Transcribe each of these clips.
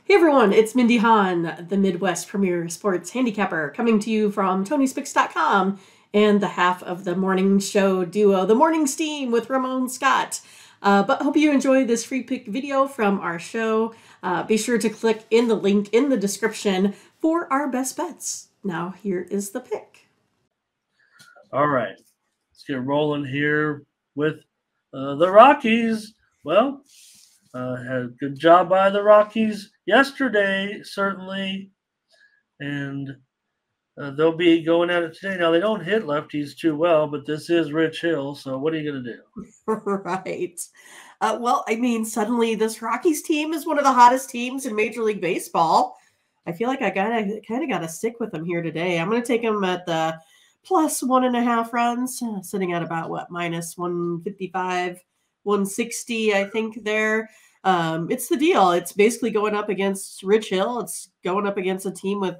Hey everyone, it's Mindy Hahne, the Midwest premier sports handicapper, coming to you from TonySpicks.com and the half of the morning show duo, The Morning Steam with Ramon Scott. But hope you enjoy this free pick video from our show. Be sure to click in the link in the description for our best bets. Now here is the pick. All right, let's get rolling here with the Rockies. Well, had a good job by the Rockies yesterday, certainly, and they'll be going at it today. Now, they don't hit lefties too well, but this is Rich Hill, so what are you going to do? Right. Well, I mean, suddenly this Rockies team is one of the hottest teams in Major League Baseball. I feel like I kind of got to stick with them here today. I'm going to take them at the plus 1.5 runs, sitting at about minus 155, 160, I think there. It's the deal. It's basically going up against Rich Hill. It's going up against a team with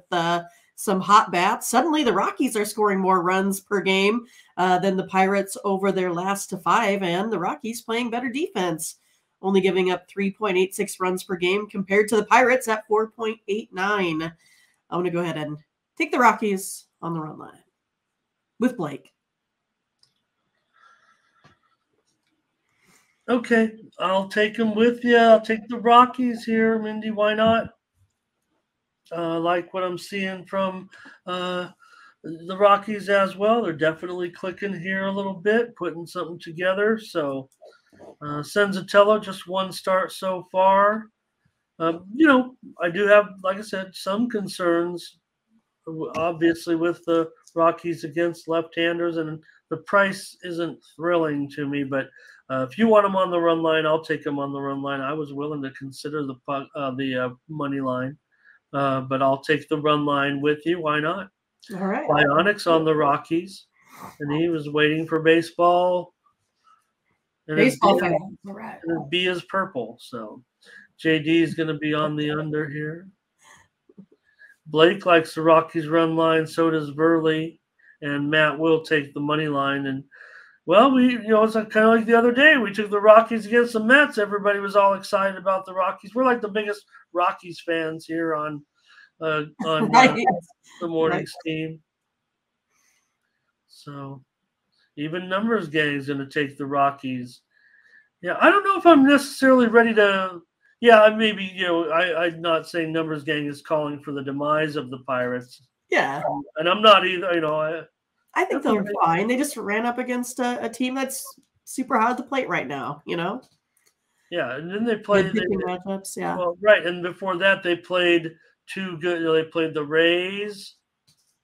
some hot bats. Suddenly the Rockies are scoring more runs per game than the Pirates over their last 5, and the Rockies playing better defense, only giving up 3.86 runs per game compared to the Pirates at 4.89. I'm going to go ahead and take the Rockies on the run line with Blake. Okay, I'll take them with you. I'll take the Rockies here, Mindy. Why not? Like what I'm seeing from the Rockies as well. They're definitely clicking here a little bit, putting something together. So Senzatello, just one start so far. I do have, like I said, some concerns, obviously, with the Rockies against left-handers, and the price isn't thrilling to me. But if you want them on the run line, I'll take them on the run line. I was willing to consider the money line, but I'll take the run line with you. Why not? All right. Bionics on the Rockies, and he was waiting for baseball. And baseball fan. All right. And his B is purple, so JD is going to be on the under here. Blake likes the Rockies run line. So does Verley, and Matt will take the money line. And well, it's kind of like the other day. We took the Rockies against the Mets. Everybody was all excited about the Rockies. We're like the biggest Rockies fans here on the morning steam. So even numbers gang is going to take the Rockies. Yeah, I don't know if I'm necessarily ready to. Yeah, maybe I'm not saying numbers gang is calling for the demise of the Pirates. Yeah, and I'm not either. I think they're fine. They just ran up against a team that's super hot at the plate right now, Yeah, and then they played matchups, yeah. Well, right, and before that they played two good. They played the Rays,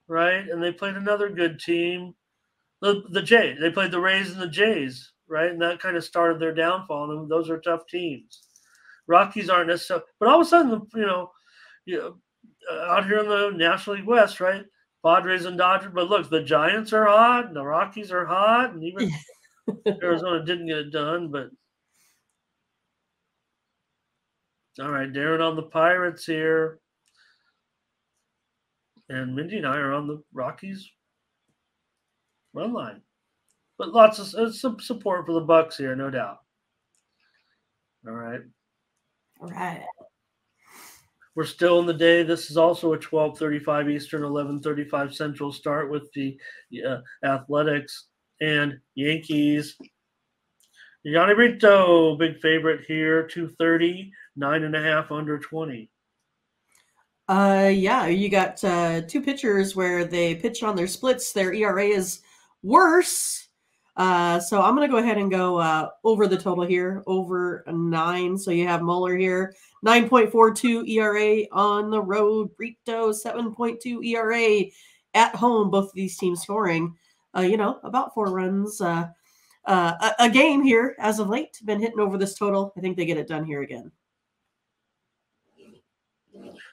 right, and they played another good team, the Jays. They played the Rays and the Jays, right, and that kind of started their downfall. And those are tough teams. Rockies aren't necessarily, but all of a sudden, out here in the National League West, right? Padres and Dodgers, but look, the Giants are hot, and the Rockies are hot, and even Arizona didn't get it done. But all right, Darren on the Pirates here, and Mindy and I are on the Rockies run line, but lots of some support for the Bucks here, no doubt. All right. We're still in the day. This is also a 12:35 Eastern, 11:35 Central start with the Athletics and Yankees. Yanni Brito, big favorite here, 230, 9.5 under 20. Yeah, you got two pitchers where they pitch on their splits. Their ERA is worse. So I'm going to go ahead and go over the total here, over 9. So you have Muller here, 9.42 ERA on the road. Brito, 7.2 ERA at home. Both of these teams scoring, about 4 runs a game here as of late. Been hitting over this total. I think they get it done here again.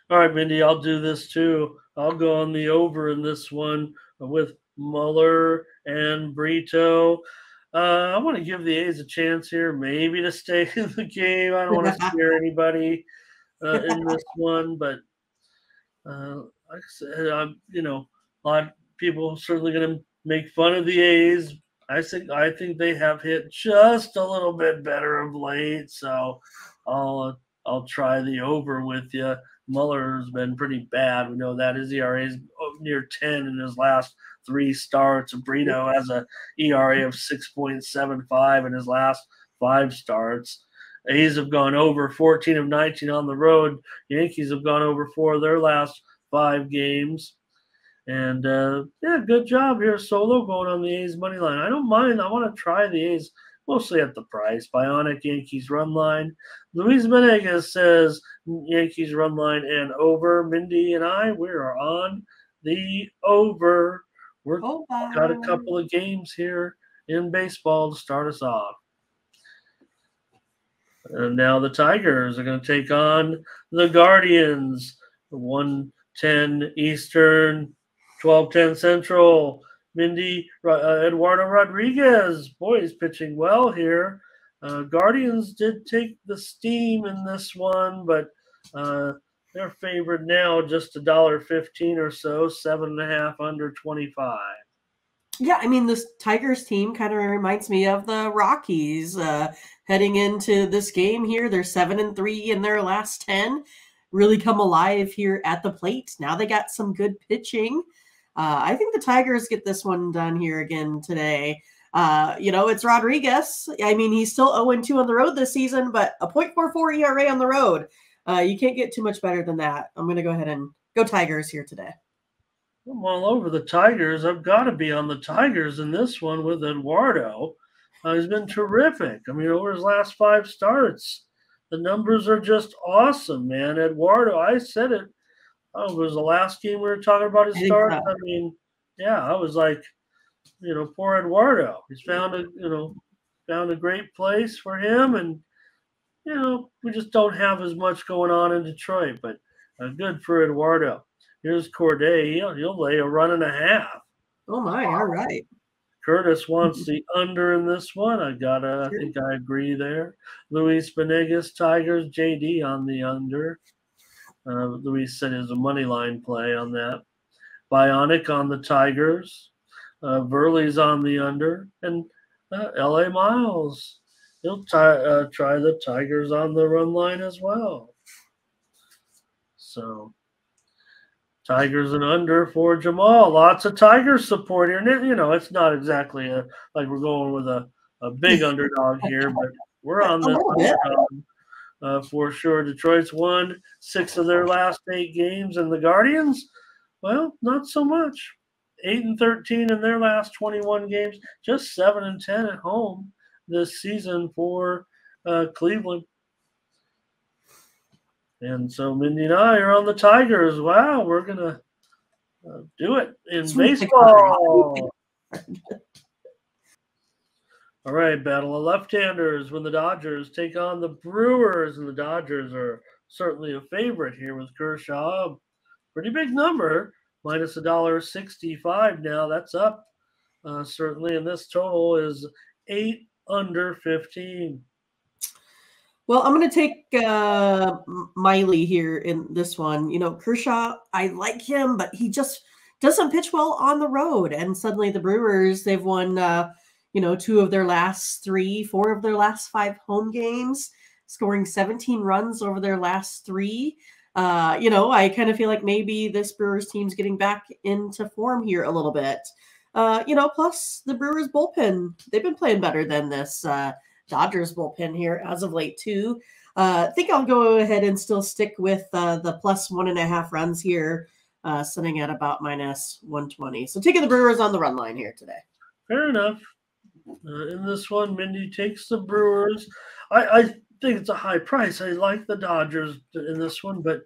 All right, Mindy, I'll do this too. I'll go on the over in this one with Muller and Brito. I want to give the A's a chance here, maybe to stay in the game. I don't want to scare anybody in this one, but like I said, a lot of people are certainly going to make fun of the A's. I think they have hit just a little bit better of late, so I'll I'll try the over with you. Muller's been pretty bad. We know that his ERA is near 10 in his last 3 starts. Brito has a ERA of 6.75 in his last 5 starts. A's have gone over 14 of 19 on the road. Yankees have gone over 4 of their last 5 games. And, good job here, Solo, going on the A's money line. I don't mind. I want to try the A's mostly at the price. Bionic Yankees run line. Luis Menegas says Yankees run line and over. Mindy and I, we are on the over. We've got a couple of games here in baseball to start us off. And now the Tigers are going to take on the Guardians. 1:10 Eastern, 12:10 Central. Mindy, Eduardo Rodriguez, boy, he's pitching well here. Guardians did take the steam in this one, but they're favored now just $1.15 or so, 7.5 under 25. Yeah, I mean, this Tigers team kind of reminds me of the Rockies heading into this game here. They're 7-3 in their last 10. Really come alive here at the plate. Now they got some good pitching. I think the Tigers get this one done here again today. It's Rodriguez. I mean, he's still 0-2 on the road this season, but a .44 ERA on the road. You can't get too much better than that. I'm going to go ahead and go Tigers here today. I'm all over the Tigers. I've got to be on the Tigers in this one with Eduardo. He's been terrific. I mean, over his last 5 starts, the numbers are just awesome, man. Eduardo, I said it. It was the last game we were talking about his start. I mean, yeah, I was like, poor Eduardo. He's found a great place for him, and we just don't have as much going on in Detroit. But good for Eduardo. Here's Corday. He'll lay a run and a half. Oh my! All right. Curtis wants the under in this one. I think I agree there. Luis Benegas, Tigers, JD on the under. Luis said is a money line play on that. Bionic on the Tigers. Verley's on the under. And L.A. Miles. He'll try the Tigers on the run line as well. So, Tigers and under for Jamal. Lots of Tigers support here. And, it's not exactly like we're going with a big underdog here, but we're on this underdog for sure. Detroit's won 6 of their last 8 games, and the Guardians, well, not so much. 8-13 in their last 21 games, just 7-10 at home this season for Cleveland. And so Mindy and I are on the Tigers. Wow, we're going to do it in baseball. All right, battle of left-handers when the Dodgers take on the Brewers, and the Dodgers are certainly a favorite here with Kershaw. Pretty big number, minus $1.65 now. That's up certainly, and this total is 8 under 15. Well, I'm going to take Miley here in this one. Kershaw, I like him, but he just doesn't pitch well on the road. And suddenly the Brewers, they've won, 2 of their last 3, 4 of their last 5 home games, scoring 17 runs over their last 3. I kind of feel like maybe this Brewers team's getting back into form here a little bit. Plus the Brewers bullpen, they've been playing better than this Dodgers bullpen here as of late too. I think I'll go ahead and still stick with the plus 1.5 runs here, sitting at about minus 120. So taking the Brewers on the run line here today. Fair enough. In this one, Mindy takes the Brewers. I think it's a high price. I like the Dodgers in this one, but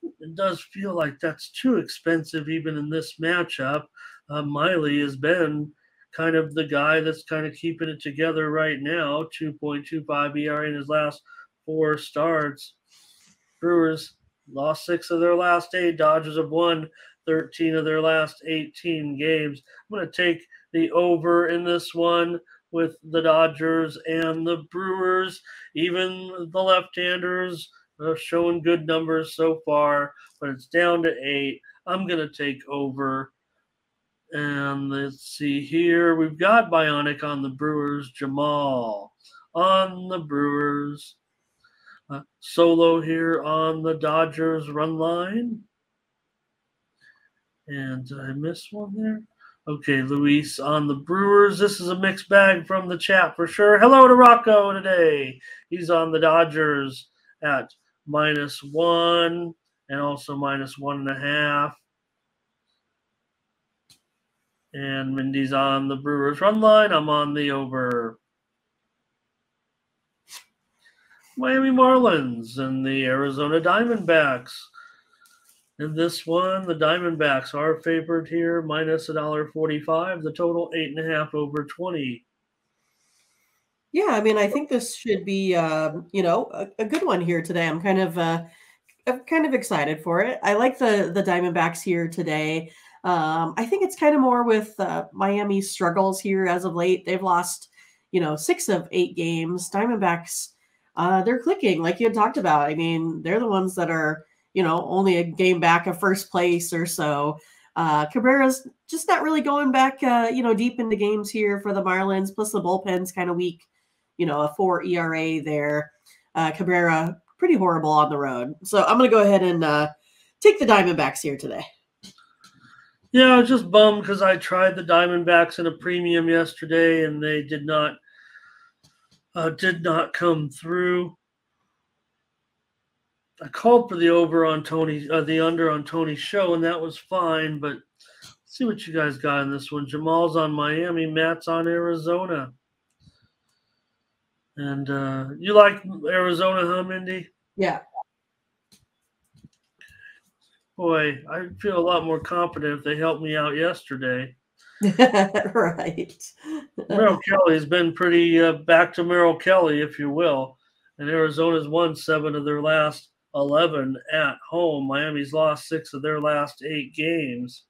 it does feel like that's too expensive even in this matchup. Miley has been kind of the guy that's kind of keeping it together right now. 2.25 ERA in his last 4 starts. Brewers lost 6 of their last 8. Dodgers have won 13 of their last 18 games. I'm going to take the over in this one with the Dodgers and the Brewers. Even the left-handers are showing good numbers so far, but it's down to 8. I'm going to take over. And let's see here. We've got Bionic on the Brewers. Jamal on the Brewers. Solo here on the Dodgers run line. And did I miss one there? Okay, Luis on the Brewers. This is a mixed bag from the chat for sure. Hello to Rocco today. He's on the Dodgers at -1 and also -1.5. And Mindy's on the Brewers run line. I'm on the over. Miami Marlins and the Arizona Diamondbacks. In this one, the Diamondbacks are favored here, -1.45. The total 8.5 over 20. Yeah, I mean, I think this should be, a good one here today. I'm kind of excited for it. I like the Diamondbacks here today. I think it's kind of more with Miami's struggles here as of late. They've lost, 6 of 8 games. Diamondbacks, they're clicking like you had talked about. I mean, they're the ones that are, only a game back of first place or so. Cabrera's just not really going back, deep into games here for the Marlins. Plus the bullpen's kind of weak, a 4 ERA there. Cabrera, pretty horrible on the road. So I'm going to go ahead and take the Diamondbacks here today. Yeah, I was just bummed because I tried the Diamondbacks in a premium yesterday and they did not come through. I called for the under on Tony's show, and that was fine. But let's see what you guys got in this one. Jamal's on Miami, Matt's on Arizona. And you like Arizona, huh, Mindy? Yeah. Boy, I feel a lot more confident if they helped me out yesterday. Right. Merrill Kelly's been pretty back to Merrill Kelly, if you will. And Arizona's won 7 of their last 11 at home. Miami's lost 6 of their last 8 games.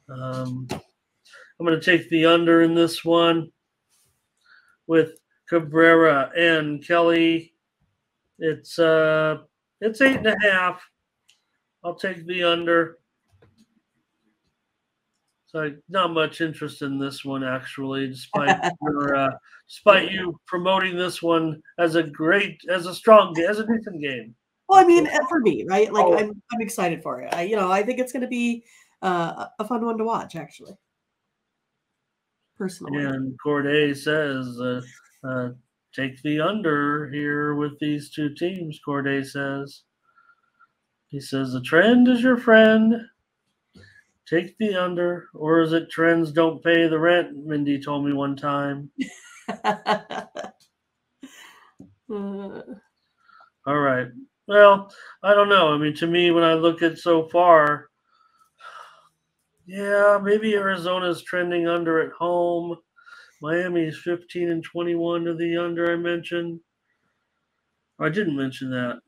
I'm going to take the under in this one with Cabrera and Kelly. It's 8.5. I'll take the under. So not much interest in this one, actually, despite you promoting this one as a decent game. Well, I mean, for me, right? Like, I'm excited for it. I think it's going to be a fun one to watch, actually. Personally. And Corday says, take the under here with these 2 teams. Corday says, he says the trend is your friend. Take the under, or is it trends don't pay the rent? Mindy told me one time. All right. Well, I don't know. I mean, to me, when I look at so far, yeah, maybe Arizona's trending under at home. Miami's 15 and 21 to the under I mentioned. I didn't mention that.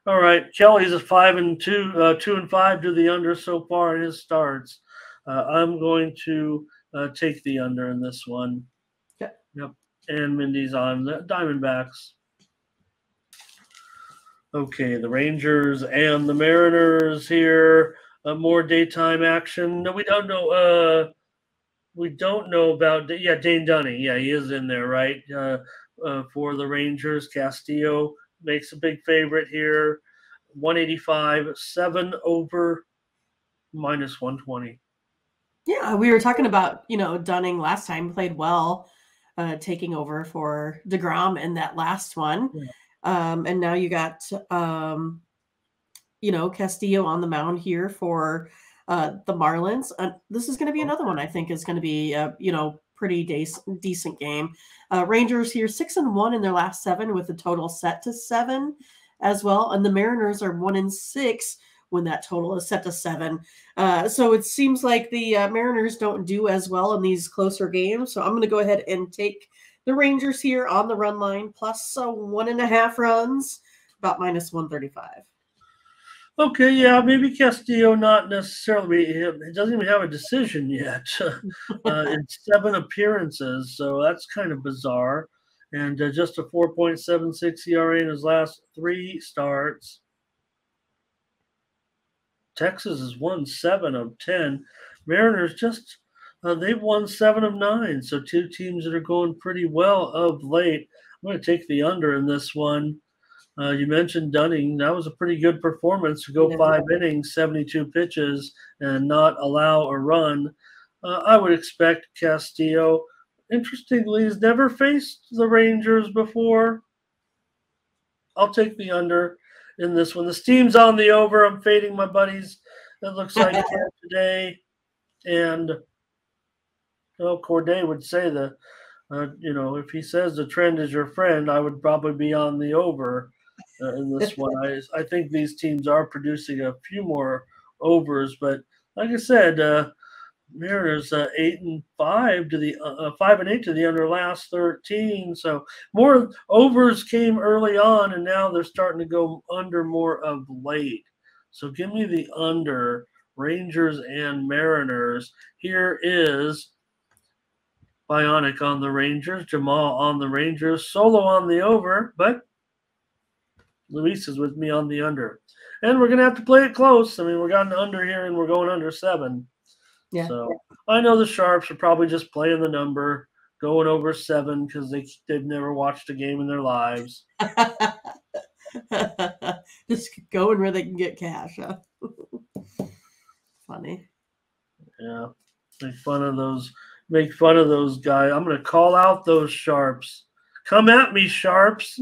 All right, Kelly's a 5 and 2, 2 and 5 to the under so far in his starts. I'm going to take the under in this one. Yep. And Mindy's on the Diamondbacks. Okay, the Rangers and the Mariners here. More daytime action. No, we don't know. We don't know about. Yeah, Dane Dunning. Yeah, he is in there, right? For the Rangers, Castillo makes a big favorite here. 185, 7 over, -120. Yeah, we were talking about, Dunning last time played well, taking over for DeGrom in that last one. Yeah. And now you got, Castillo on the mound here for the Marlins. This is going to be another one I think is going to be, pretty decent game. Rangers here 6-1 in their last 7 with the total set to 7 as well. And the Mariners are 1-6 when that total is set to 7. So it seems like the Mariners don't do as well in these closer games. So I'm going to go ahead and take the Rangers here on the run line plus 1.5 runs, about -135. Okay, yeah, maybe Castillo not necessarily. He doesn't even have a decision yet in 7 appearances, so that's kind of bizarre. And just a 4.76 ERA in his last 3 starts. Texas has won 7 of 10. Mariners they've won 7 of 9. So 2 teams that are going pretty well of late. I'm going to take the under in this one. You mentioned Dunning. That was a pretty good performance to go 5 innings, 72 pitches, and not allow a run. I would expect Castillo, interestingly, has never faced the Rangers before. I'll take the under in this one. The steam's on the over. I'm fading my buddies. It looks like here today. And Corday would say that, if he says the trend is your friend, I would probably be on the over in this one. I think these teams are producing a few more overs, but like I said, Mariners 8-5 to the 5-8 to the under last 13. So more overs came early on, and now they're starting to go under more of late. So give me the under Rangers and Mariners. Here is Bionic on the Rangers, Jamal on the Rangers, Solo on the over, but Luis is with me on the under. And we're going to have to play it close. I mean, we got an under here, and we're going under 7. Yeah. So I know the Sharps are probably just playing the number, going over 7 because they've never watched a game in their lives. Just going where they can get cash. Huh? Funny. Yeah. Make fun of those guys. I'm going to call out those Sharps. Come at me, Sharps.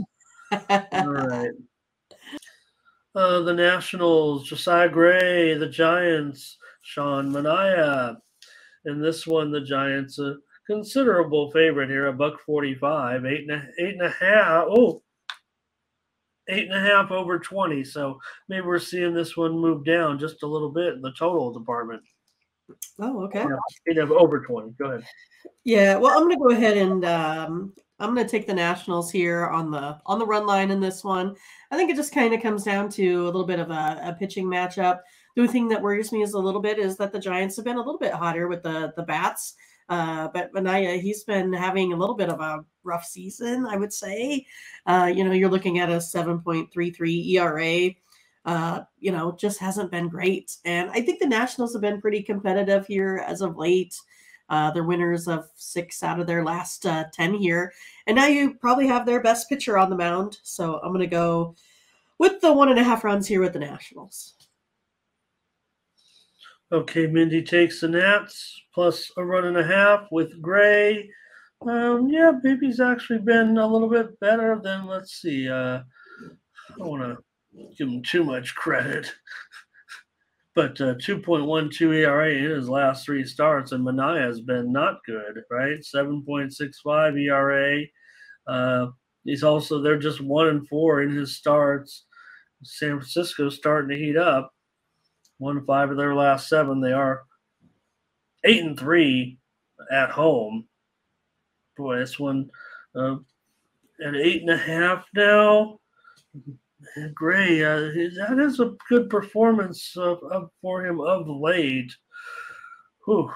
All right. The Nationals, Josiah Gray, the Giants, Sean Manaea. In this one, the Giants, a considerable favorite here, $1.45, 8.5. Oh, 8.5 over 20. So maybe we're seeing this one move down just a little bit in the total department. Oh, okay. 8.5 over 20. Go ahead. Yeah, well, I'm going to go ahead and I'm going to take the Nationals here on the run line in this one. I think it just kind of comes down to a little bit of a pitching matchup. The only thing that worries me is that the Giants have been a little bit hotter with the bats. But Manaea, he's been having a little bit of a rough season, I would say. You're looking at a 7.33 ERA. Just hasn't been great. And I think the Nationals have been pretty competitive here as of late. They're winners of 6 out of their last 10 here. And now you probably have their best pitcher on the mound. So I'm going to go with the 1.5 runs here with the Nationals. Okay, Mindy takes the Nats plus a 1.5 with Gray. Maybe he's actually been a little bit better than, let's see. I don't want to give him too much credit. But 2.12 ERA in his last 3 starts, and Manaea has been not good, right? 7.65 ERA. They're just 1-4 in his starts. San Francisco's starting to heat up. 1-5 of their last 7. They are 8-3 at home. Boy, this one at 8.5 now. Gray, that is a good performance for him of late. Whew.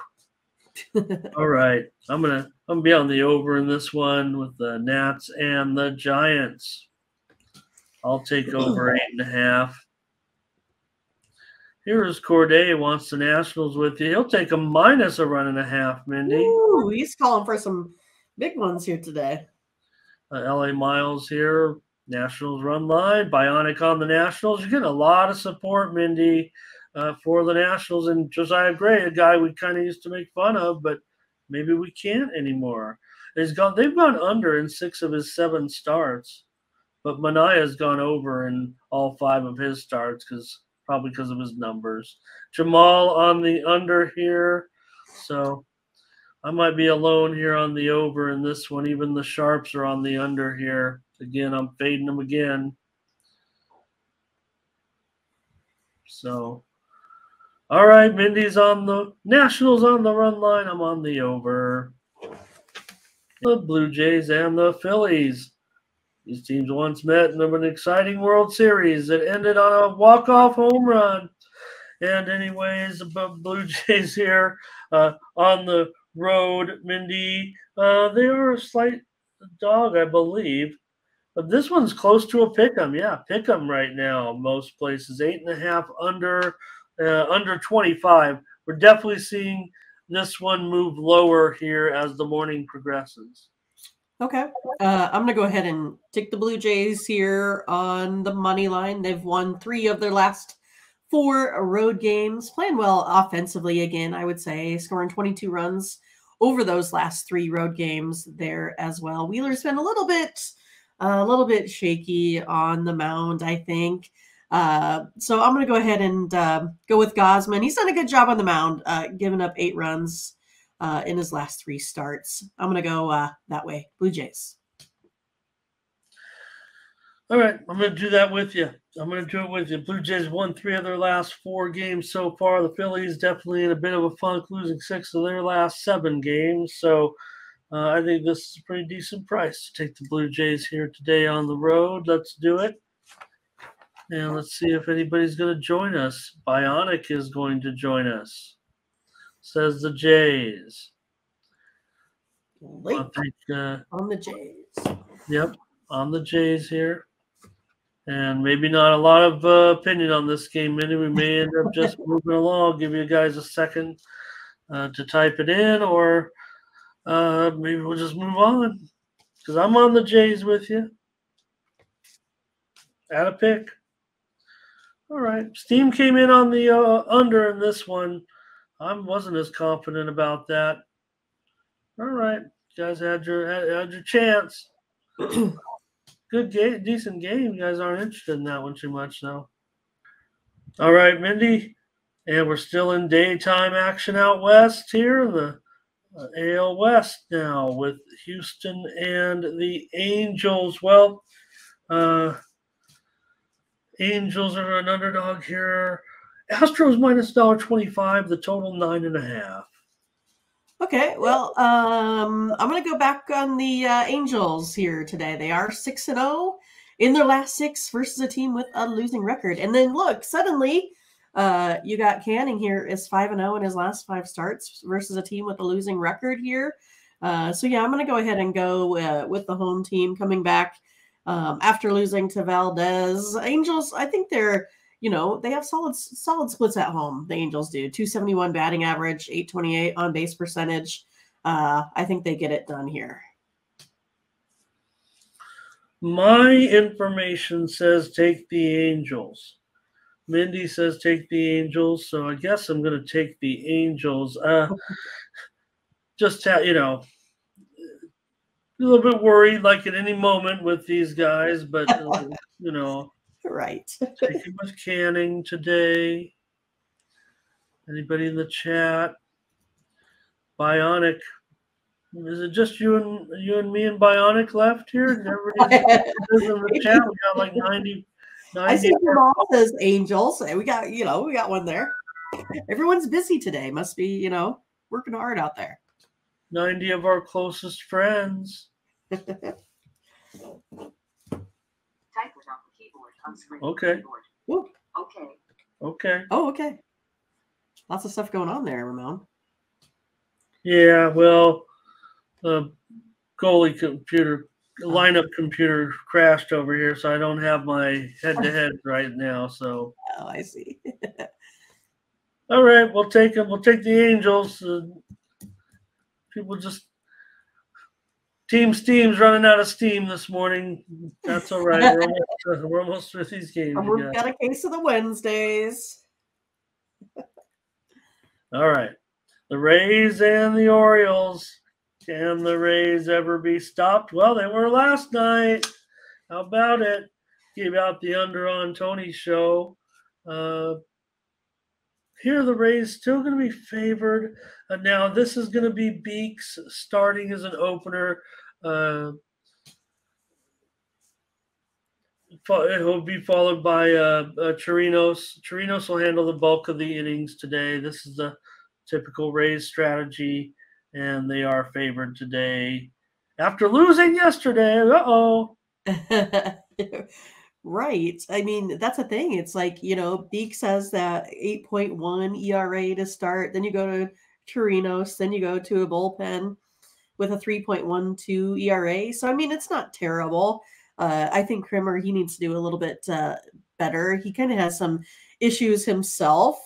All right, I'm gonna be on the over in this one with the Nats and the Giants. I'll take over 8.5. Here's Corday wants the Nationals with you. He'll take a minus a 1.5, Mindy. Ooh, he's calling for some big ones here today. LA Miles here. Nationals run line. Bionic on the Nationals. You're getting a lot of support, Mindy, for the Nationals. And Josiah Gray, a guy we kind of used to make fun of, but maybe we can't anymore. They've gone under in 6 of his 7 starts, but Manaea's gone over in all 5 of his starts probably because of his numbers. Jamal on the under here. So I might be alone here on the over in this one. Even the Sharps are on the under here. Again, I'm fading them again. So, all right, Mindy's on the Nationals on the run line. I'm on the over. The Blue Jays and the Phillies. These teams once met in an exciting World Series that ended on a walk-off home run. And anyways, the Blue Jays here on the road, Mindy. They are a slight dog, I believe. But this one's close to a pick'em. Yeah, pick'em right now. Most places 8.5 under 25. We're definitely seeing this one move lower here as the morning progresses. Okay. I'm going to go ahead and take the Blue Jays here on the money line. They've won 3 of their last 4 road games, playing well offensively again, I would say, scoring 22 runs over those last 3 road games there as well. Wheeler's been a little bit shaky on the mound, I think. So I'm going to go ahead and go with Gosman. He's done a good job on the mound, giving up 8 runs in his last 3 starts. I'm going to go that way. Blue Jays. All right, I'm going to do that with you. I'm going to do it with you. Blue Jays won 3 of their last 4 games so far. The Phillies definitely in a bit of a funk, losing 6 of their last 7 games. So I think this is a pretty decent price to take the Blue Jays here today on the road. Let's do it. And let's see if anybody's going to join us. Bionic is going to join us, says the Jays. Late on the Jays. Yep, on the Jays here. And maybe not a lot of opinion on this game, Mindy. We may end up just moving along, give you guys a second to type it in, or maybe we'll just move on. Because I'm on the Jays with you. Add a pick. All right. Steam came in on the under in this one. I wasn't as confident about that. All right. You guys had your chance. Good game, decent game. You guys aren't interested in that one too much, though. All right, Mindy. And we're still in daytime action out west here. The AL West now with Houston and the Angels. Well, Angels are an underdog here. Astros minus $1.25. The total 9.5. Okay, well, I'm going to go back on the Angels here today. They are 6-0 in their last 6 versus a team with a losing record. And then look, suddenly you got Canning here is 5-0 in his last 5 starts versus a team with a losing record here. So yeah, I'm going to go ahead and go with the home team coming back after losing to Valdez. Angels, I think they're, they have solid splits at home. The Angels do. 271 batting average, 828 on base percentage. I think they get it done here. My information says take the Angels. Mindy says take the Angels, so I guess I'm going to take the Angels. Just a little bit worried, like at any moment with these guys, but right. Taking with Canning today. Anybody in the chat? Bionic. Is it just you and me and Bionic left here? Everybody in the chat. We got like 90. I see Ramon says Angels. We got one there. Everyone's busy today. Must be, working hard out there. 90 of our closest friends. Type without the keyboard on screen. Okay. Okay. Okay. Oh, okay. Lots of stuff going on there, Ramon. Yeah, well, the lineup computer crashed over here, so I don't have my head-to-head right now. So. Oh, I see. All right, we'll take them. We'll take the Angels. People just Steam's running out of steam this morning. That's all right. We're almost through these games. We've got a case of the Wednesdays. All right. The Rays and the Orioles. Can the Rays ever be stopped? Well, they were last night. How about it? Gave out the under on Tony's show. Here, the Rays still going to be favored. Now, this is going to be Beeks starting as an opener. It will be followed by Chirinos. Chirinos will handle the bulk of the innings today. This is the typical Rays strategy, and they are favored today after losing yesterday. Uh-oh. Right. I mean, that's the thing. It's like, Beeks has that 8.1 ERA to start. Then you go to Chirinos. Then you go to a bullpen with a 3.12 ERA. So, I mean, it's not terrible. I think Krimmer, he needs to do a little bit better. He kind of has some issues himself.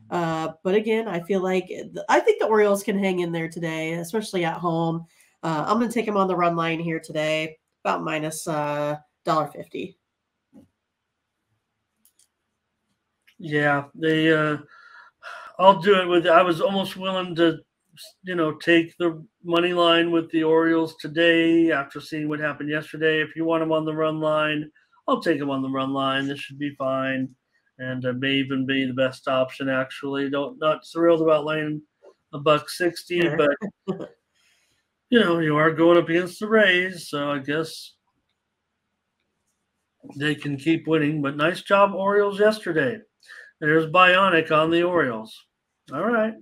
But again, I think the Orioles can hang in there today, especially at home. I'm going to take him on the run line here today, about minus $1.50. Yeah, I'll do it with. I was almost willing to, take the money line with the Orioles today after seeing what happened yesterday. If you want them on the run line, I'll take them on the run line. This should be fine, and may even be the best option. Actually, not thrilled about laying $1.60, Sure. but you are going up against the Rays, so I guess they can keep winning. But nice job, Orioles, yesterday. There's Bionic on the Orioles. All right.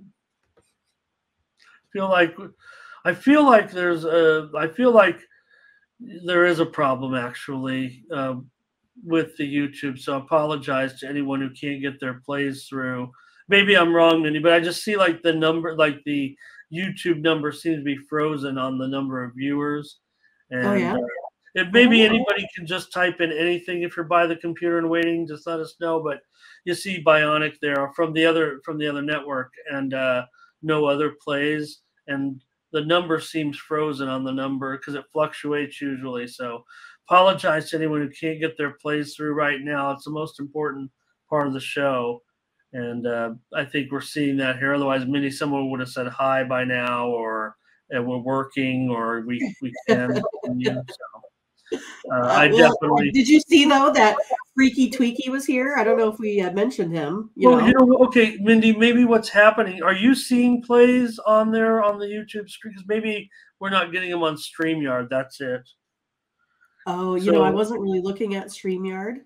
I feel like there is a problem actually with the YouTube. So I apologize to anyone who can't get their plays through. Maybe I'm wrong, Mindy, but I just see like the number, like the YouTube number seems to be frozen on the number of viewers. And yeah. If maybe anybody can just type in anything if you're by the computer and waiting, just let us know. But you see Bionic there from the other network, and no other plays, and the number seems frozen on the number because it fluctuates usually. So apologize to anyone who can't get their plays through right now. It's the most important part of the show, and I think we're seeing that here. Otherwise, maybe someone would have said hi by now, or we're working, or we can continue. So. I definitely. Did you see though that Freaky Tweaky was here? I don't know if we mentioned him. Okay, Mindy. Maybe what's happening? Are you seeing plays on there on the YouTube screen? Because maybe we're not getting them on StreamYard. That's it. Oh, I wasn't really looking at StreamYard.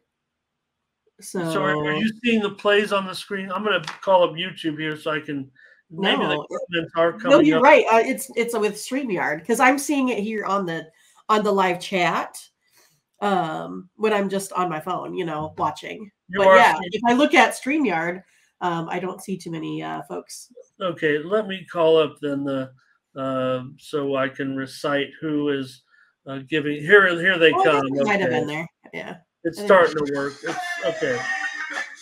So are you seeing the plays on the screen? I'm going to call up YouTube here so I can. Maybe the comments are coming. No, you're up. right. It's with StreamYard because I'm seeing it here on the live chat when I'm just on my phone, watching. If I look at StreamYard, I don't see too many folks. Okay, let me call up then so I can recite who is giving. Here they come. Might have been there. Yeah. It's starting to work.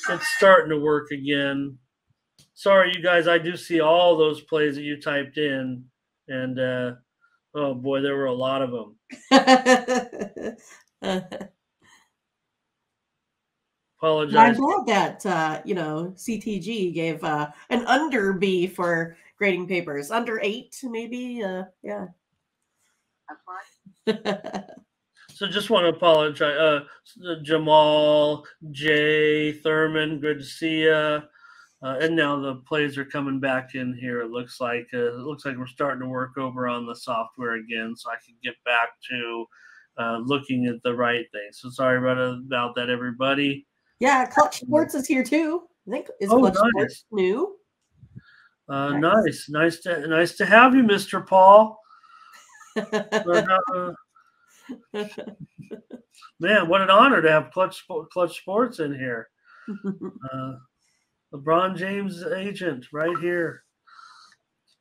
It's starting to work again. Sorry, you guys. I do see all those plays that you typed in, and oh boy, there were a lot of them. Apologize. I'm glad that CTG gave an under B for grading papers, under 8 maybe. Yeah. So just want to apologize, Jamal, Jay, Thurman. Good to see you. And now the plays are coming back in here. It looks like we're starting to work over on the software again, so I can get back to looking at the right thing. So sorry about that, everybody. Yeah, Clutch Sports is here too. I think Clutch Sports new. Nice to have you, Mr. Paul. Man, what an honor to have Clutch Sports in here. LeBron James' agent right here.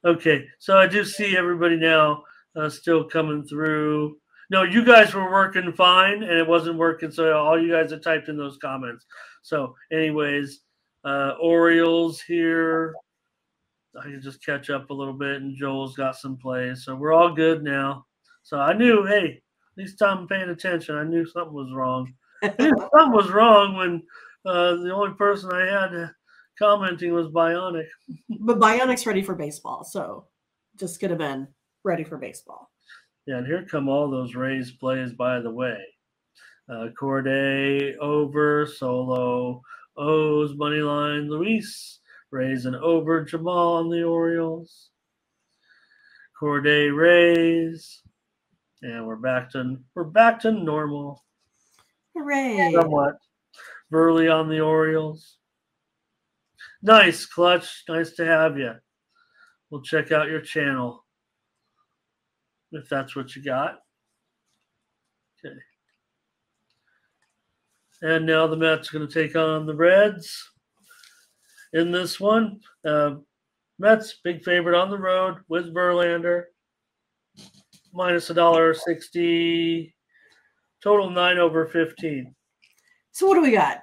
Okay, so I do see everybody now still coming through. No, you guys were working fine, and it wasn't working, so all you guys have typed in those comments. So anyways, Orioles here. I can just catch up a little bit, and Joel's got some plays. So we're all good now. So I knew, hey, at least I'm paying attention. I knew something was wrong. I knew something was wrong when the only person I had commenting was Bionic. But Bionic's ready for baseball, so just could have been ready for baseball. Yeah, and here come all those Rays plays, by the way. Corday, over, Solo, O's, money line, Luis, Rays and over, Jamal on the Orioles. Corday, Rays, and we're back to normal. Hooray! Somewhat. Burley on the Orioles. Nice, Clutch. Nice to have you. We'll check out your channel if that's what you got. Okay. And now the Mets are going to take on the Reds in this one. Mets, big favorite on the road with Verlander. Minus $1.60. Total 9/15. So what do we got?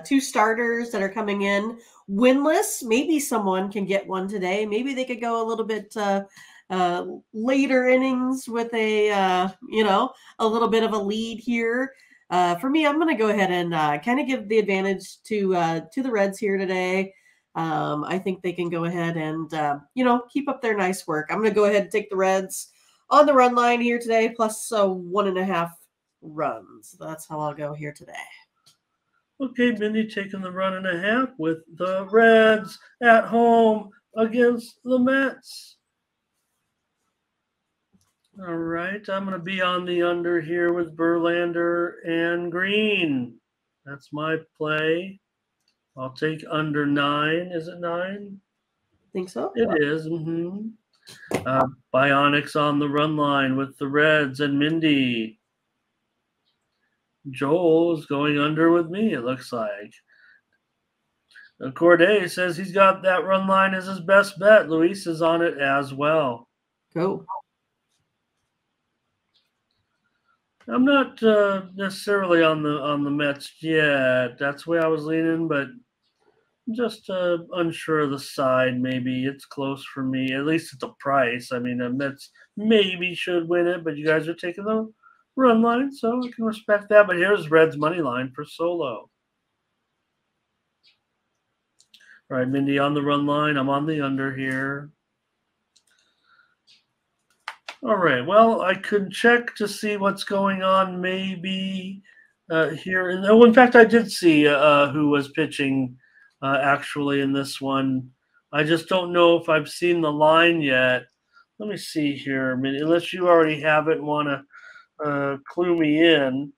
2 starters that are coming in winless. Maybe someone can get one today. Maybe they could go a little bit later innings with a little bit of a lead here. For me, I'm going to go ahead and kind of give the advantage to the Reds here today. I think they can go ahead and keep up their nice work. I'm going to go ahead and take the Reds on the run line here today, plus 1.5 runs. That's how I'll go here today. Okay, Mindy taking the 1.5 with the Reds at home against the Mets. All right, I'm going to be on the under here with Verlander and Green. That's my play. I'll take under 9. Is it 9? Think so? It is. Bionics on the run line with the Reds and Mindy. Joel is going under with me, it looks like. Corday says he's got that run line as his best bet. Luis is on it as well. Go. I'm not necessarily on the Mets yet. That's the way I was leaning, but I'm just unsure of the side. Maybe it's close for me. At least it's a price. I mean, the Mets maybe should win it, but you guys are taking the run line, so I can respect that. But here's Reds money line for Solo. All right, Mindy on the run line. I'm on the under here. All right. Well, I could check to see what's going on maybe here. In fact, I did see who was pitching actually in this one. I just don't know if I've seen the line yet. Let me see here. I mean, unless you already have it and want to clue me in.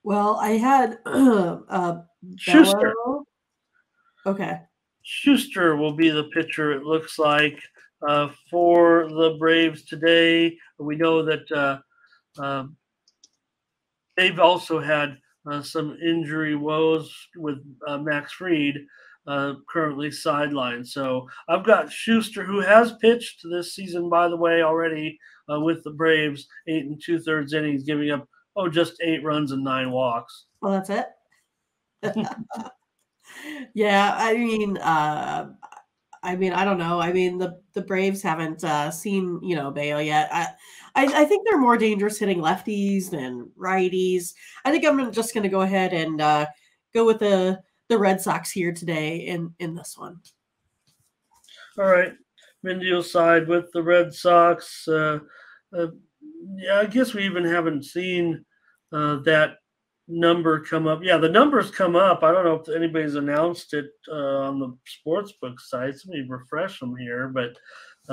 Well, I had Schuster. Bello. Okay. Schuster will be the pitcher, it looks like, for the Braves today. We know that they've also had some injury woes with Max Fried currently sidelined. So I've got Schuster, who has pitched this season, by the way, already with the Braves, 8 2/3 innings, giving up just 8 runs and 9 walks. Well, that's it. Yeah, I mean, I don't know. I mean, the Braves haven't seen Bayo yet. I think they're more dangerous hitting lefties than righties. I think I'm just going to go ahead and go with the Red Sox here today in this one. All right, Mindy will side with the Red Sox. Yeah, I guess we even haven't seen that number come up. Yeah, the numbers come up. I don't know if anybody's announced it on the sportsbook sites. Let me refresh them here, but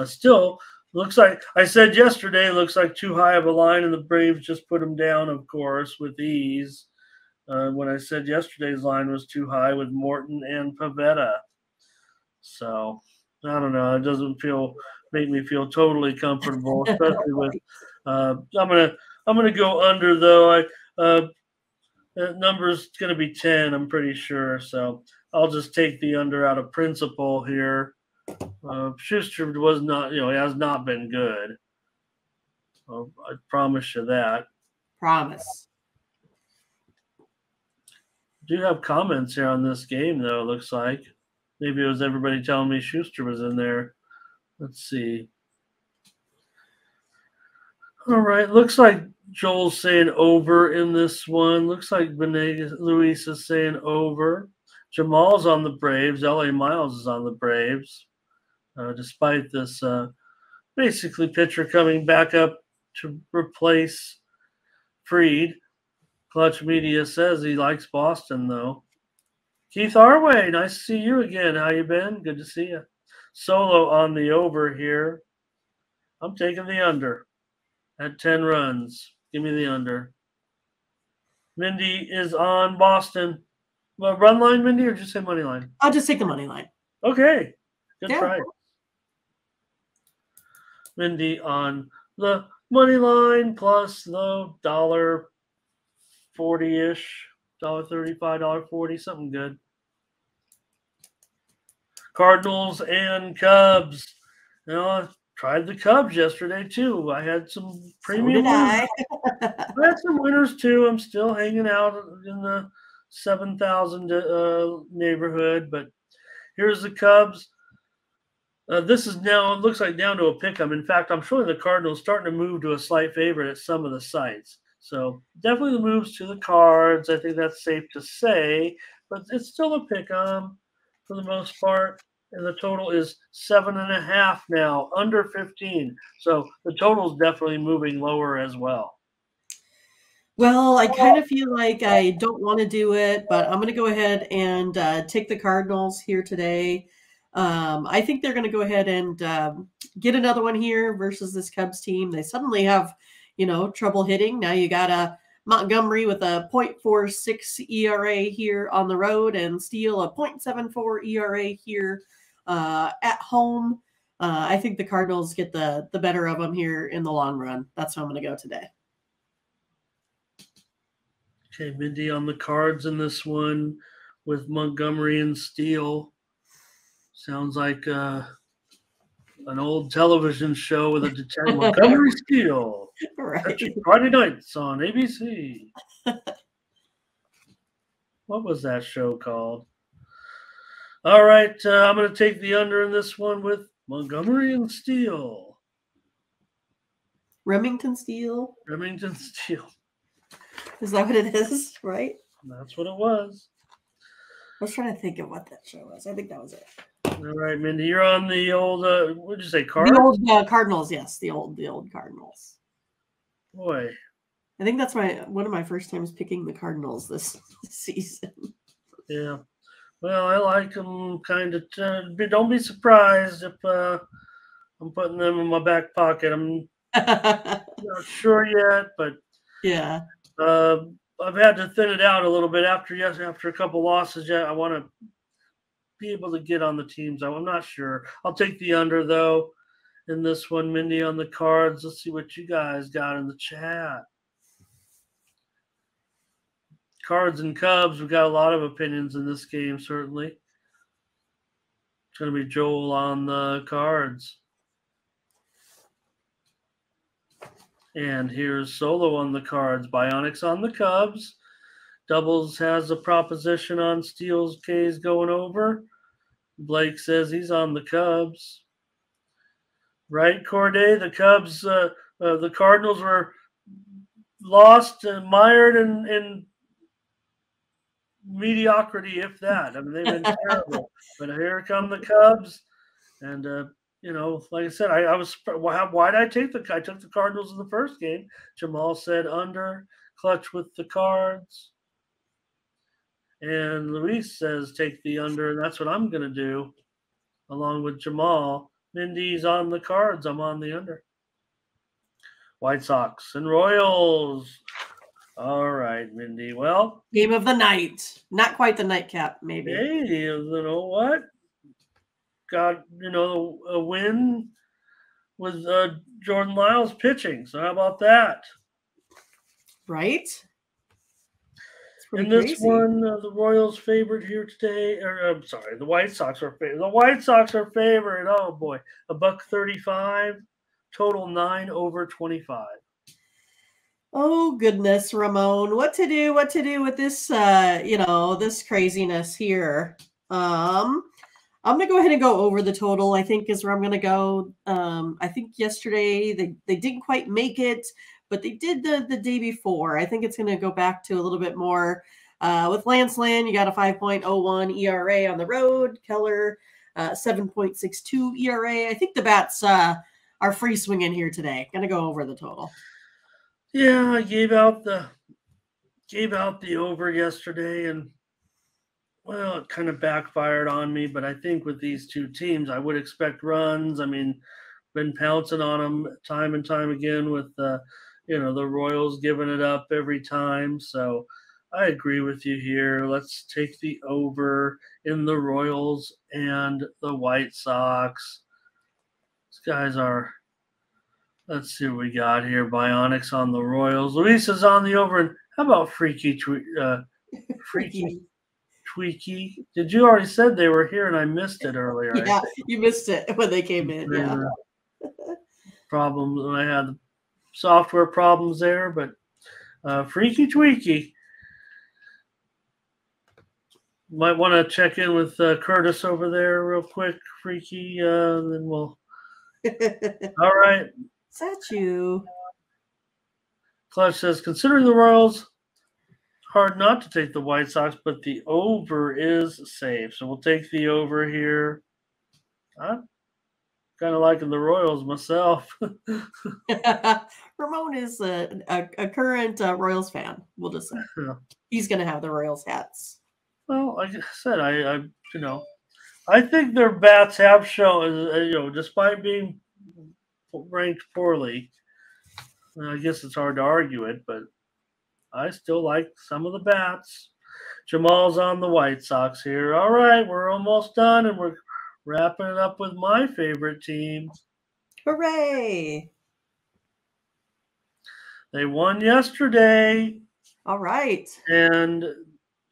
still looks like I said yesterday. Looks like too high of a line, and the Braves just put them down, of course, with ease. When I said yesterday's line was too high with Morton and Pavetta, so I don't know. It doesn't make me feel totally comfortable, especially with. I'm gonna go under though. That number's going to be 10, I'm pretty sure. So I'll just take the under out of principle here. Schuster was not, he has not been good. I promise you that. Promise. Do have comments here on this game, though, it looks like. Maybe it was everybody telling me Schuster was in there. Let's see. All right, looks like Joel's saying over in this one. Looks like Luis is saying over. Jamal's on the Braves. L.A. Miles is on the Braves. Despite this basically pitcher coming back up to replace Fried. Clutch Media says he likes Boston, though. Keith Arway, nice to see you again. How you been? Good to see you. Solo on the over here. I'm taking the under at 10 runs. Give me the under. Mindy is on Boston. Well, run line, Mindy, or just say money line? I'll just take the money line. Okay. Good Yeah. price. Mindy on the money line plus the $1.40-ish, $1.35, $1.40, something good. Cardinals and Cubs. I tried the Cubs yesterday, too. I had some premium winners. I had some winners, too. I'm still hanging out in the 7,000 neighborhood. But here's the Cubs. This is now, it looks like down to a pick 'em. In fact, I'm showing the Cardinals starting to move to a slight favorite at some of the sites. So definitely the moves to the Cards. I think that's safe to say, but it's still a pick 'em for the most part. And the total is 7.5 now, under 15. So the total is definitely moving lower as well. Well, I kind of feel like I don't want to do it, but I'm going to go ahead and take the Cardinals here today. I think they're going to go ahead and get another one here versus this Cubs team. They suddenly have, trouble hitting. Now you got a Montgomery with a .46 ERA here on the road and Steele a .74 ERA here at home. I think the Cardinals get the better of them here in the long run. That's how I'm going to go today. Okay, Mindy on the Cards in this one with Montgomery and Steele. Sounds like an old television show with a detective. Montgomery Steele. Right. Friday nights on ABC. What was that show called? All right, I'm going to take the under in this one with Montgomery and Steele. Remington Steele. Remington Steele. Is that what it is? Right? That's what it was. I was trying to think of what that show was. I think that was it. All right, Mindy, you're on the old, what did you say, Cards? The old Cardinals, yes. The old Cardinals. Boy. I think that's one of my first times picking the Cardinals this season. Yeah. Well, I like them kind of. Don't be surprised if I'm putting them in my back pocket. I'm not sure yet, but yeah. I've had to thin it out a little bit after a couple losses. Yeah, I want to be able to get on the teams. I'm not sure. I'll take the under though in this one. Mindy on the Cards. Let's see what you guys got in the chat. Cards and Cubs. We've got a lot of opinions in this game. Certainly, it's going to be Joel on the Cards. And here's Solo on the Cards. Bionics on the Cubs. Doubles has a proposition on Steele's K's going over. Blake says he's on the Cubs. Right, Corday? The Cubs, the Cardinals were lost and mired in mediocrity, if that. I mean, they've been terrible. But here come the Cubs. And, like I said, I was – why did I take I took the Cardinals in the first game. Jamal said under, clutch with the Cards. And Luis says take the under, and that's what I'm going to do along with Jamal. Mindy's on the Cards. I'm on the under. White Sox and Royals. All right, Mindy. Well, game of the night. Not quite the nightcap, maybe. Hey, you know what? Got, a win with Jordan Lyles pitching. So how about that? Right? In this one, the Royals favored here today. I'm sorry, the White Sox are favored. The White Sox are favored. Oh, boy. $1.35. Total 9 over 25. Oh, goodness, Ramon. What to do with this, this craziness here. I'm going to go ahead and go over the total, I think, is where I'm going to go. I think yesterday they didn't quite make it, but they did the day before. I think it's going to go back to a little bit more. With Lance Land, you got a 5.01 ERA on the road. Keller, 7.62 ERA. I think the bats are free swinging here today. Going to go over the total. Yeah, I gave out the over yesterday, and well, it kind of backfired on me. But I think with these two teams, I would expect runs. I mean, been pouncing on them time and time again with the Royals giving it up every time. So I agree with you here. Let's take the over in the Royals and the White Sox. These guys are. Let's see what we got here. Bionics on the Royals. Luis is on the over. And how about Freaky Tweaky? Did you already said they were here and I missed it earlier? Yeah, you missed it when they came in. Yeah. Problems. I had software problems there, but Freaky Tweaky. Might want to check in with Curtis over there real quick, Freaky. Then we'll. All right. Is that you? Clutch says, considering the Royals, hard not to take the White Sox, but the over is safe. So we'll take the over here. I'm kind of liking the Royals myself. Ramon is a current Royals fan. We'll just say he's going to have the Royals hats. Well, like I said, I think their bats have shown, despite being ranked poorly. I guess it's hard to argue it, but I still like some of the bats. Jamal's on the White Sox here. All right, we're almost done, and we're wrapping it up with my favorite team. Hooray! They won yesterday. All right. And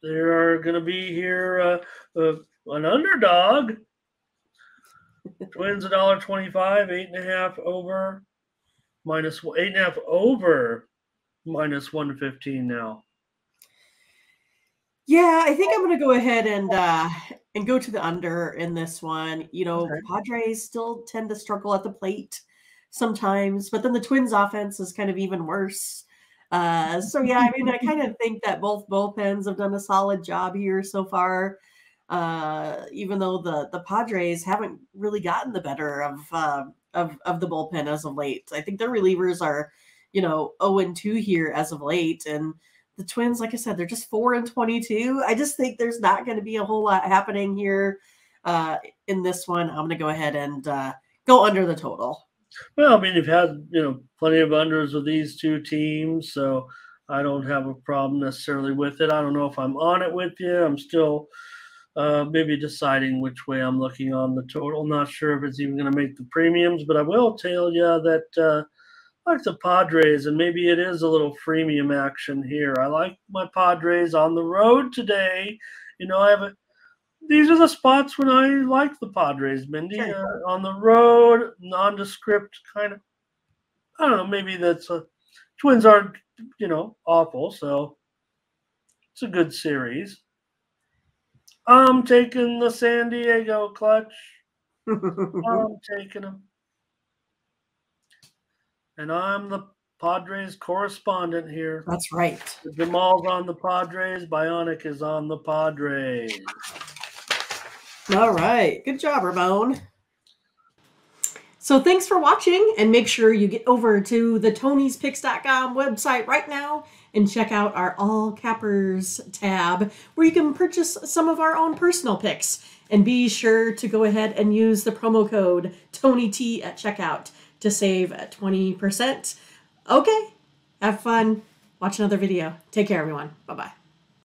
they are going to be here an underdog. Twins $1.25, 8.5 over, minus 8.5 over, minus 115 now. Yeah, I think I'm going to go ahead and go to the under in this one. Okay. Padres still tend to struggle at the plate sometimes, but then the Twins offense is kind of even worse. So yeah, I mean, I kind of think that both bullpens have done a solid job here so far. Even though the Padres haven't really gotten the better of the bullpen as of late. I think their relievers are, 0-2 here as of late. And the Twins, like I said, they're just 4-22. I just think there's not going to be a whole lot happening here in this one. I'm going to go ahead and go under the total. Well, I mean, you've had, plenty of unders with these two teams, so I don't have a problem necessarily with it. I don't know if I'm on it with you. I'm still maybe deciding which way I'm looking on the total. Not sure if it's even going to make the premiums, but I will tell you that I like the Padres, and maybe it is a little freemium action here. I like my Padres on the road today. These are the spots when I like the Padres, Mindy. Sure. On the road, nondescript kind of, I don't know, maybe that's Twins aren't, awful, so it's a good series. I'm taking the San Diego Clutch. I'm taking them. And I'm the Padres correspondent here. That's right. Jamal's on the Padres. Bionic is on the Padres. All right. Good job, Ramon. So thanks for watching, and make sure you get over to the Tony'sPicks.com website right now and check out our All Cappers tab where you can purchase some of our own personal picks. And be sure to go ahead and use the promo code TonyT at checkout to save 20%. Okay, have fun. Watch another video. Take care, everyone. Bye-bye.